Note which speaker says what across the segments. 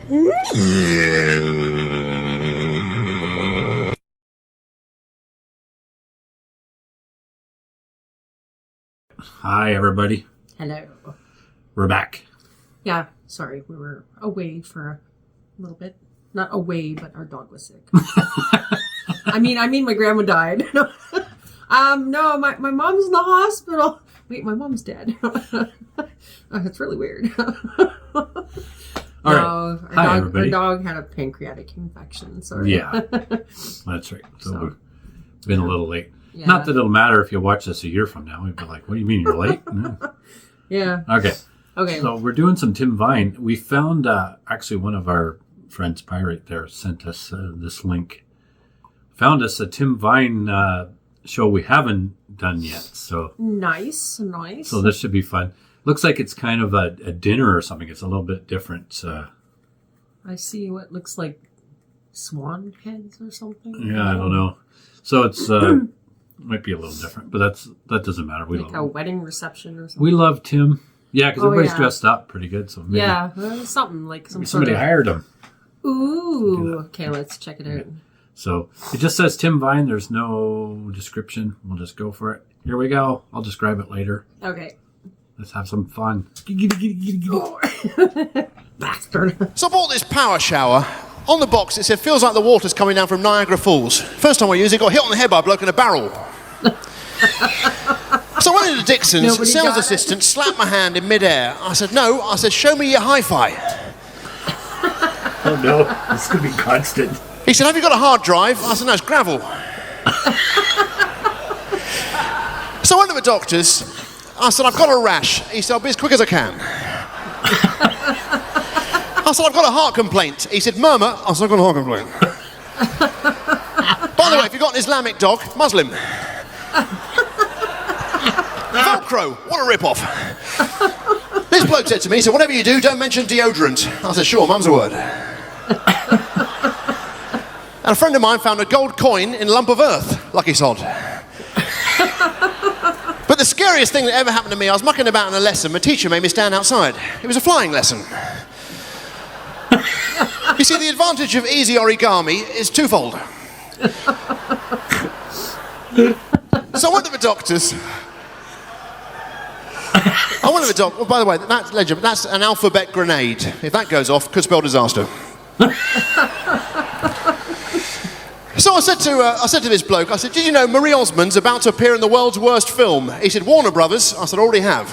Speaker 1: Hi, everybody.
Speaker 2: Hello.
Speaker 1: We're back.
Speaker 2: Yeah, sorry, we were away for a little bit. Not away, but our dog was sick. I mean, my grandma died. No, my mom's in the hospital. Wait, my mom's dead. It's really weird.
Speaker 1: All right. Hi, everybody.
Speaker 2: Our dog had a pancreatic infection. Sorry.
Speaker 1: Yeah, that's right. So we've been a little late.
Speaker 2: Yeah.
Speaker 1: Not that it'll matter if you watch this a year from now. We'd be like, what do you mean you're late? No.
Speaker 2: Yeah.
Speaker 1: Okay.
Speaker 2: Okay.
Speaker 1: So we're doing some Tim Vine. We found, actually one of our friends, Pirate there, sent us this link. Found us a Tim Vine show we haven't done yet. So
Speaker 2: Nice.
Speaker 1: So this should be fun. Looks like it's kind of a dinner or something. It's a little bit different.
Speaker 2: I see what looks like swan heads or something.
Speaker 1: Yeah, I don't know. So it's might be a little different, but that doesn't matter. We
Speaker 2: like a wedding reception or something.
Speaker 1: We love Tim. Yeah, because everybody's
Speaker 2: yeah.
Speaker 1: dressed up pretty good. So maybe,
Speaker 2: something like some
Speaker 1: somebody hired him.
Speaker 2: Ooh. Okay, let's check it out.
Speaker 1: So it just says Tim Vine. There's no description. We'll just go for it. Here we go. I'll describe it later.
Speaker 2: Okay.
Speaker 1: Let's have some fun.
Speaker 2: Bastard.
Speaker 3: So I bought this power shower. On the box it said, feels like the water's coming down from Niagara Falls. First time I used it, got hit on the head by a bloke in a barrel. So I went into Dixon's,
Speaker 2: Nobody
Speaker 3: sales
Speaker 2: got
Speaker 3: assistant slapped my hand in midair. I said, no. I said, show me your hi-fi.
Speaker 1: Oh no, this could be constant.
Speaker 3: He said, have you got a hard drive? I said, no, it's gravel. So I went to the doctor's. I said, I've got a rash. He said, I'll be as quick as I can. I said, I've got a heart complaint. He said, murmur. I said, I've got a heart complaint. By the way, if you've got an Islamic dog, Muslim. Velcro, what a rip-off. This bloke said to me, he said, whatever you do, don't mention deodorant. I said, sure, mum's a word. And a friend of mine found a gold coin in a lump of earth. Lucky sod. But the scariest thing that ever happened to me, I was mucking about in a lesson, my teacher made me stand outside. It was a flying lesson. You see, the advantage of easy origami is twofold. So I went to the doctor's. Oh, by the way, that's legend. That's an alphabet grenade. If that goes off, could spell disaster. So I said to this bloke, I said, did you know Marie Osmond's about to appear in the world's worst film? He said, Warner Brothers. I said, already have.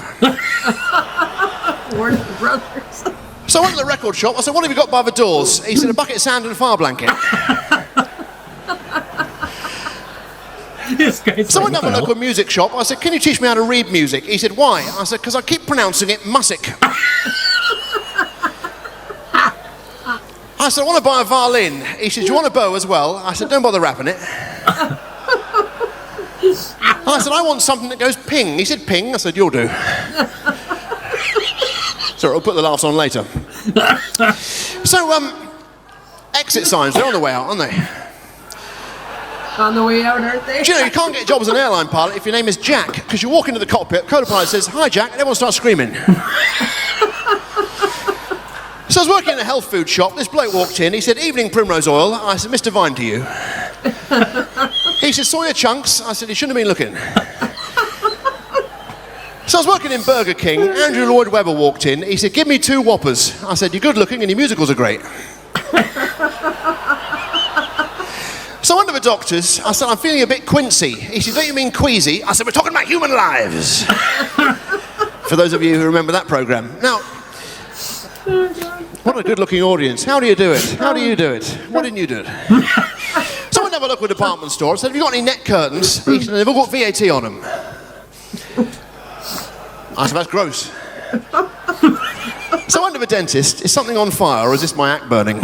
Speaker 2: Warner Brothers.
Speaker 3: So I went to the record shop. I said, what have you got by the doors? He said, a bucket of sand and a fire blanket. So I went to a local music shop. I said, can you teach me how to read music? He said, why? I said, because I keep pronouncing it music. I said, I want to buy a violin. He said, do you want a bow as well? I said, don't bother wrapping it. I said, I want something that goes ping. He said, ping. I said, you'll do. Sorry, I'll put the laughs on later. So, exit signs, they're on the way out, aren't they?
Speaker 2: On the way out, aren't they?
Speaker 3: Do you know, you can't get a job as an airline pilot if your name is Jack, because you walk into the cockpit, co-pilot says, hi Jack, and everyone starts screaming. So I was working in a health food shop. This bloke walked in. He said, evening Primrose Oil. I said, Mr. Vine to you. He said, saw your chunks. I said, he shouldn't have been looking. So I was working in Burger King. Andrew Lloyd Webber walked in. He said, give me 2 Whoppers. I said, you're good looking and your musicals are great. So I went to the doctor's. I said, I'm feeling a bit quincy. He said, don't you mean queasy? I said, we're talking about human lives. For those of you who remember that programme. Now, what a good-looking audience. How do you do it? How do you do it? Why didn't you do it? So I went to have a look at a department store. I said, have you got any net curtains? He said, they've all got VAT on them. I said, that's gross. So I went to the dentist. Is something on fire or is this my act burning?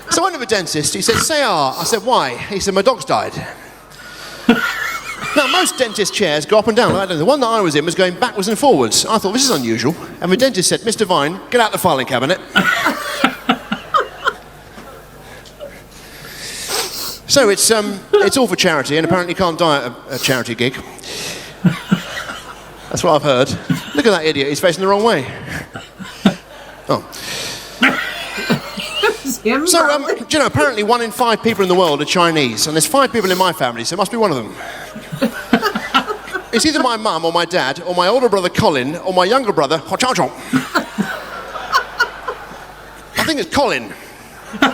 Speaker 3: So I went to the dentist. He said, say ah. I said, why? He said, my dog's died. Now, most dentist chairs go up and down. The one that I was in was going backwards and forwards. I thought, this is unusual. And the dentist said, Mr. Vine, get out the filing cabinet. So it's all for charity, and apparently you can't die at a charity gig. That's what I've heard. Look at that idiot, he's facing the wrong way. Oh.
Speaker 2: Kim,
Speaker 3: So,
Speaker 2: probably.
Speaker 3: do you know, apparently 1 in 5 people in the world are Chinese, and there's 5 people in my family, so it must be one of them. It's either my mum or my dad, or my older brother Colin, or my younger brother, Ho Chao Chong. I think it's Colin. But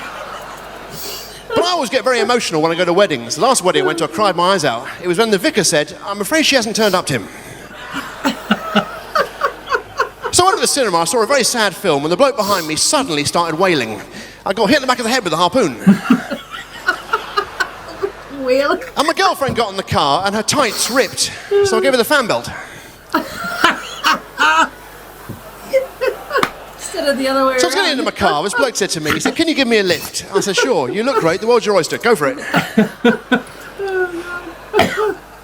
Speaker 3: I always get very emotional when I go to weddings. The last wedding I went to, I cried my eyes out. It was when the vicar said, "I'm afraid she hasn't turned up, Tim." So I went to the cinema, I saw a very sad film, and the bloke behind me suddenly started wailing. I got hit in the back of the head with a harpoon.
Speaker 2: Whale.
Speaker 3: And my girlfriend got in the car, and her tights ripped, so I gave her the fan belt.
Speaker 2: Instead of the other way
Speaker 3: So I was getting into my car, this bloke said to me, he said, "Can you give me a lift?" I said, "Sure, you look great, the world's your oyster, go for it."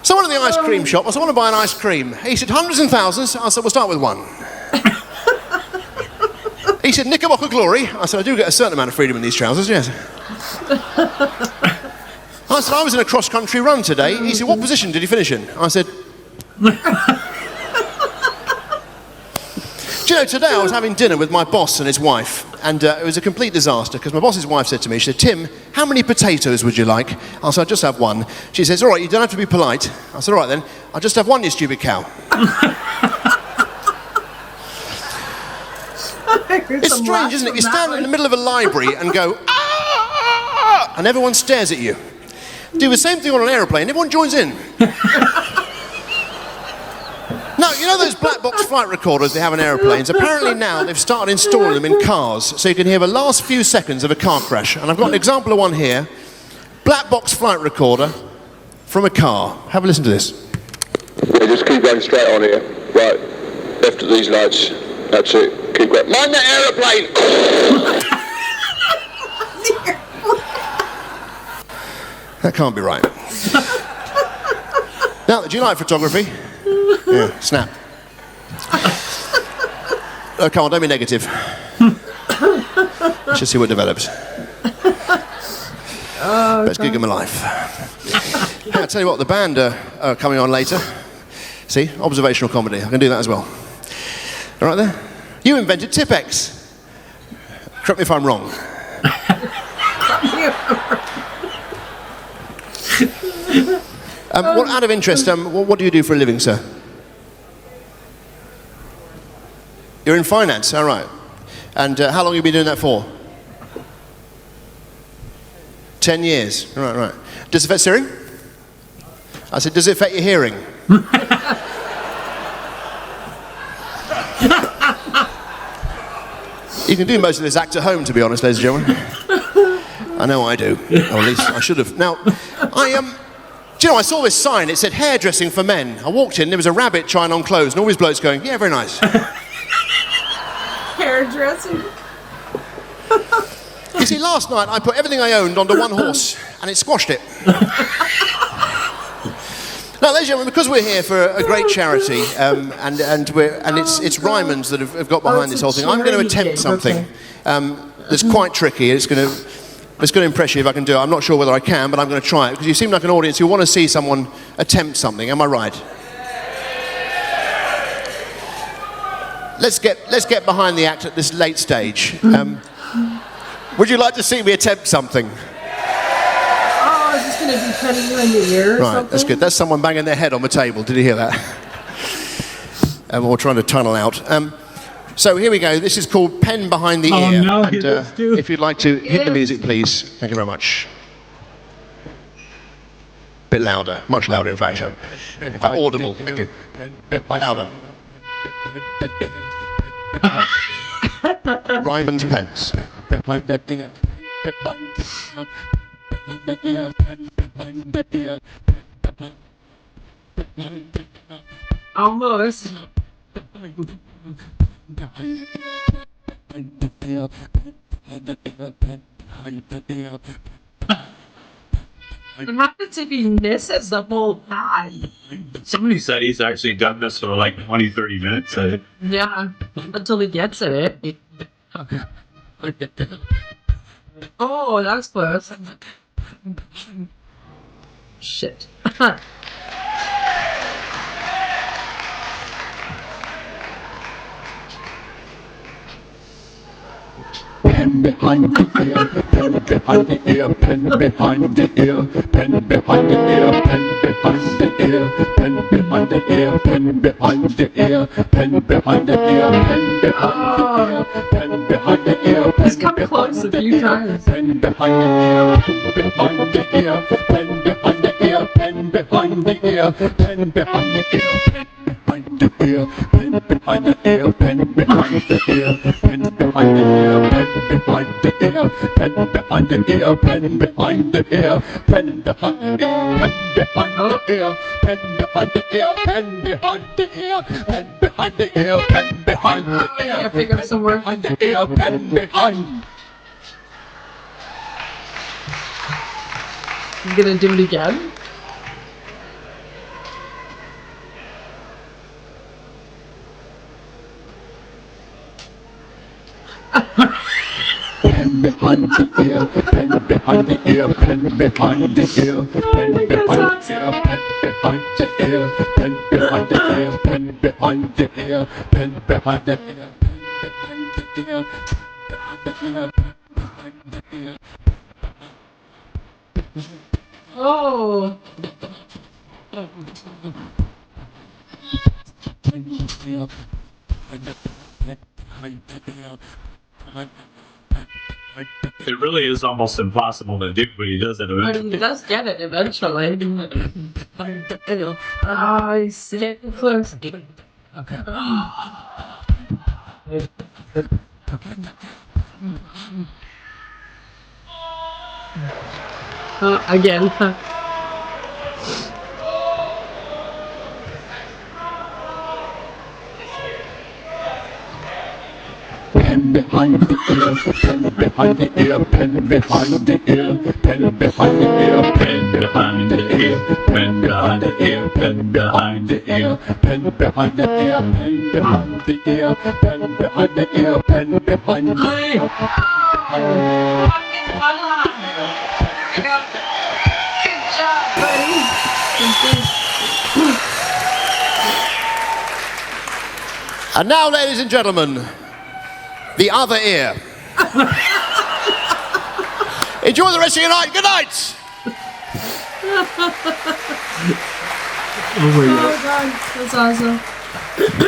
Speaker 3: So I went to the ice cream shop, I said, "I want to buy an ice cream." He said, "Hundreds and thousands." I said, "We'll start with one." He said, "Knickerbocker glory." I said, "I do get a certain amount of freedom in these trousers, yes." I said, "I was in a cross-country run today." He said, "What position did you finish in?" I said, "Do you know, today I was having dinner with my boss and his wife, and it was a complete disaster, because my boss's wife said to me, she said, 'Tim, how many potatoes would you like?' I said, 'I'll just have one.' She says, 'All right, you don't have to be polite.' I said, 'All right then, I'll just have one, you stupid cow.'" It's strange, isn't it? You stand in the middle of a library and go, "Ah!" and everyone stares at you. Do the same thing on an aeroplane, everyone joins in. Now, you know those black box flight recorders they have in aeroplanes? Apparently now they've started installing them in cars, so you can hear the last few seconds of a car crash. And I've got an example of one here. Black box flight recorder from a car. Have a listen to this.
Speaker 4: Yeah, just keep going straight on here. Right, left of these lights. That's it. Keep going. Mind that aeroplane!
Speaker 3: That can't be right. Now, do you like photography? Yeah, snap. Oh, come on, don't be negative. Let's just see what develops. Best gig of my life. Yeah, I'll tell you what, the band are coming on later. See, observational comedy. I can do that as well. All right there? You invented Tipex. Correct me if I'm wrong. What, out of interest, what do you do for a living, sir? You're in finance, all right. And how long have you been doing that for? 10 years. Right. Does it affect hearing? I said, does it affect your hearing? You can do most of this act at home, to be honest, ladies and gentlemen. I know I do. Or at least I should have. Now, do you know, I saw this sign, it said hairdressing for men. I walked in, there was a rabbit trying on clothes, and all these blokes going, "Yeah, very nice."
Speaker 2: Hairdressing.
Speaker 3: You see, last night I put everything I owned onto one horse, and it squashed it. Now, ladies and gentlemen, because we're here for a great charity, and it's Ryman's that have got behind this whole thing, I'm going to attempt something that's quite tricky. It's going to impress you if I can do it. I'm not sure whether I can, but I'm going to try it, because you seem like an audience who want to see someone attempt something. Am I right? Let's get behind the act at this late stage. Would you like to see me attempt something?
Speaker 2: Oh, is this going to be cutting you in the ear or
Speaker 3: Right,
Speaker 2: something?
Speaker 3: that's good. That's someone banging their head on the table. Did you hear that? And we're trying to tunnel out. So here we go. This is called Pen Behind the Ear.
Speaker 5: No,
Speaker 3: And,
Speaker 5: let's do it.
Speaker 3: if you'd like to hit the music, please. Thank you very much. Bit louder. Much louder, in fact. Audible. Thank you. Louder. Ryman's pens.
Speaker 2: Almost. It happens if he misses the whole time.
Speaker 5: Somebody said he's actually done this for like 20, 30 minutes.
Speaker 2: Yeah, until he gets it. Oh, that's close. Shit.
Speaker 4: Behind the
Speaker 6: pen behind the ear, pen behind the ear, pen behind the ear, pen behind the ear, pen behind the ear, pen behind the ear, pen behind the ear, pen behind the ear, pen behind the ear.
Speaker 2: He's come close a few times.
Speaker 6: Pen behind the ear, pen behind the ear, pen behind the ear, pen behind the ear, pen behind the ear, behind the ear, pen behind the ear, pen behind the ear, pen behind the ear, pen behind the ear, pen behind the ear, pen behind the ear, pen behind the ear, pen behind the ear, pen behind the ear, pen behind the ear, pen behind the ear, pen behind the ear,
Speaker 2: I pick up somewhere.
Speaker 6: behind the ear, pen behind.
Speaker 2: You gonna do it again?
Speaker 6: Pen behind the ear, pen behind the ear, pen behind the ear, pen behind the ear, pen behind the ear, pen behind the ear, pen behind the ear, pen behind the ear, pen behind the ear.
Speaker 2: Oh.
Speaker 5: It really is almost impossible to do, but he does it
Speaker 2: But he
Speaker 5: eventually.
Speaker 2: does get it eventually. I sit close. Okay. Again.
Speaker 6: Pen behind the ear, pen behind the ear, pen behind the ear, pen behind the ear,
Speaker 5: Pen behind the ear, pen behind the ear, pen behind the ear.
Speaker 6: pen behind the ear, pen behind the ear, pen behind the ear, pen behind the ear.
Speaker 2: Good job, buddy.
Speaker 3: And now, ladies and gentlemen, the other ear. Enjoy the rest of your night. Good night.
Speaker 2: Oh god, that's awesome.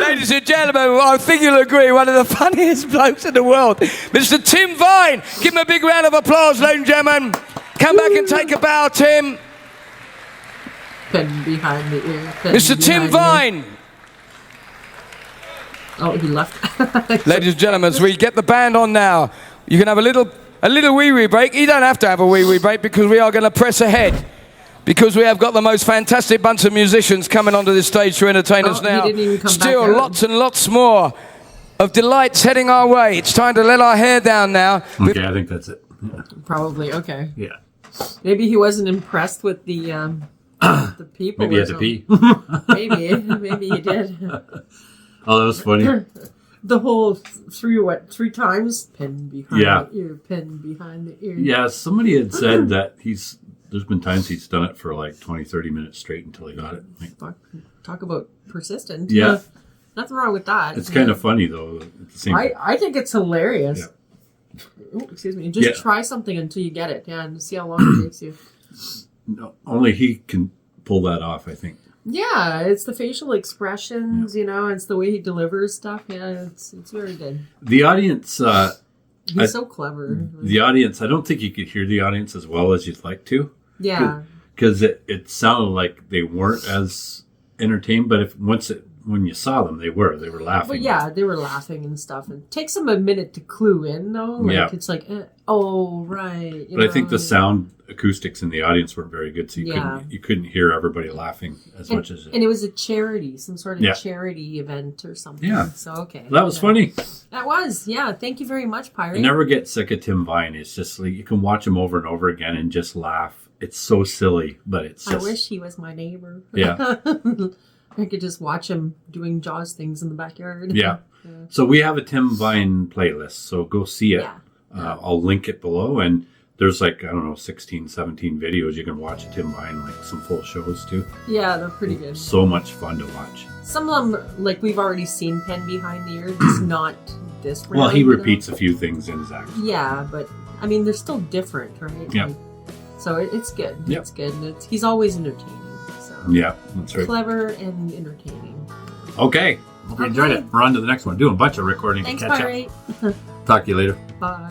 Speaker 7: Ladies and gentlemen, I think you'll agree, one of the funniest blokes in the world, Mr. Tim Vine. Give him a big round of applause, ladies and gentlemen. Come back and take a bow, Tim.
Speaker 2: Pen behind the ear.
Speaker 7: Mr. Tim Vine.
Speaker 2: Oh, he left.
Speaker 7: Ladies and gentlemen, as we get the band on now, you can have a little wee break. You don't have to have a wee break because we are going to press ahead. Because we have got the most fantastic bunch of musicians coming onto this stage to entertain us
Speaker 2: Oh, he
Speaker 7: now.
Speaker 2: didn't even come
Speaker 7: Still
Speaker 2: back out.
Speaker 7: lots and lots more of delights heading our way. It's time to let our hair down now.
Speaker 1: Okay, I think that's it.
Speaker 2: Probably, okay.
Speaker 1: Yeah.
Speaker 2: Maybe he wasn't impressed with the people.
Speaker 1: Maybe you
Speaker 2: or
Speaker 1: had to pee.
Speaker 2: Maybe he did.
Speaker 1: Oh, that was funny.
Speaker 2: The whole three times? Pen behind
Speaker 1: Yeah.
Speaker 2: the ear, pen behind the ear.
Speaker 1: Yeah, somebody had said that there's been times he's done it for like 20, 30 minutes straight until he got it. Like,
Speaker 2: Talk about persistent.
Speaker 1: Yeah.
Speaker 2: Nothing wrong with that.
Speaker 1: it's kind of funny though. At the same time.
Speaker 2: I think it's hilarious.
Speaker 1: Yeah.
Speaker 2: Oh, excuse me. Just
Speaker 1: Yeah.
Speaker 2: try something until you get it. Yeah, and see how long it takes you.
Speaker 1: No, only he can pull that off, I think.
Speaker 2: Yeah, it's the facial expressions, it's the way he delivers stuff. Yeah, it's very good.
Speaker 1: The audience,
Speaker 2: He's so clever.
Speaker 1: the audience, I don't think you could hear the audience as well as you'd like to.
Speaker 2: Yeah.
Speaker 1: Because it sounded like they weren't as entertained, but when you saw them, they were laughing.
Speaker 2: But yeah, they were laughing and stuff. And it takes them a minute to clue in, though. Like,
Speaker 1: Yeah.
Speaker 2: it's like, oh, right.
Speaker 1: But I think the sound acoustics in the audience weren't very good, so
Speaker 2: Yeah.
Speaker 1: you couldn't hear everybody laughing as much as
Speaker 2: And it was a charity, some sort of
Speaker 1: Yeah.
Speaker 2: charity event or something.
Speaker 1: Yeah.
Speaker 2: So, okay.
Speaker 1: that was funny.
Speaker 2: That was, yeah. Thank you very much, Pirate.
Speaker 1: I never get sick of Tim Vine. It's just like you can watch him over and over again and just laugh. It's so silly, but it's
Speaker 2: I
Speaker 1: just
Speaker 2: wish he was my neighbor.
Speaker 1: Yeah.
Speaker 2: I could just watch him doing Jaws things in the backyard.
Speaker 1: Yeah. So we have a Tim Vine playlist, so go see it.
Speaker 2: Yeah.
Speaker 1: I'll link it below, and there's 16, 17 videos you can watch of Tim Vine, like some full shows too.
Speaker 2: Yeah, they're pretty good.
Speaker 1: So much fun to watch.
Speaker 2: Some of them, like we've already seen Pen Behind the Ear, just not this round.
Speaker 1: Well, he repeats a few things in his act.
Speaker 2: Yeah, but I mean, they're still different, right?
Speaker 1: Yeah.
Speaker 2: Like, so it's good.
Speaker 1: Yep.
Speaker 2: It's good. And he's always entertaining. So
Speaker 1: Yeah, that's right.
Speaker 2: clever and entertaining.
Speaker 1: Okay. Hope you enjoyed
Speaker 2: Okay.
Speaker 1: it. We're on to the next one. Doing a bunch of recording
Speaker 2: Thanks,
Speaker 1: to catch
Speaker 2: Pirate.
Speaker 1: up. Talk to you later.
Speaker 2: Bye.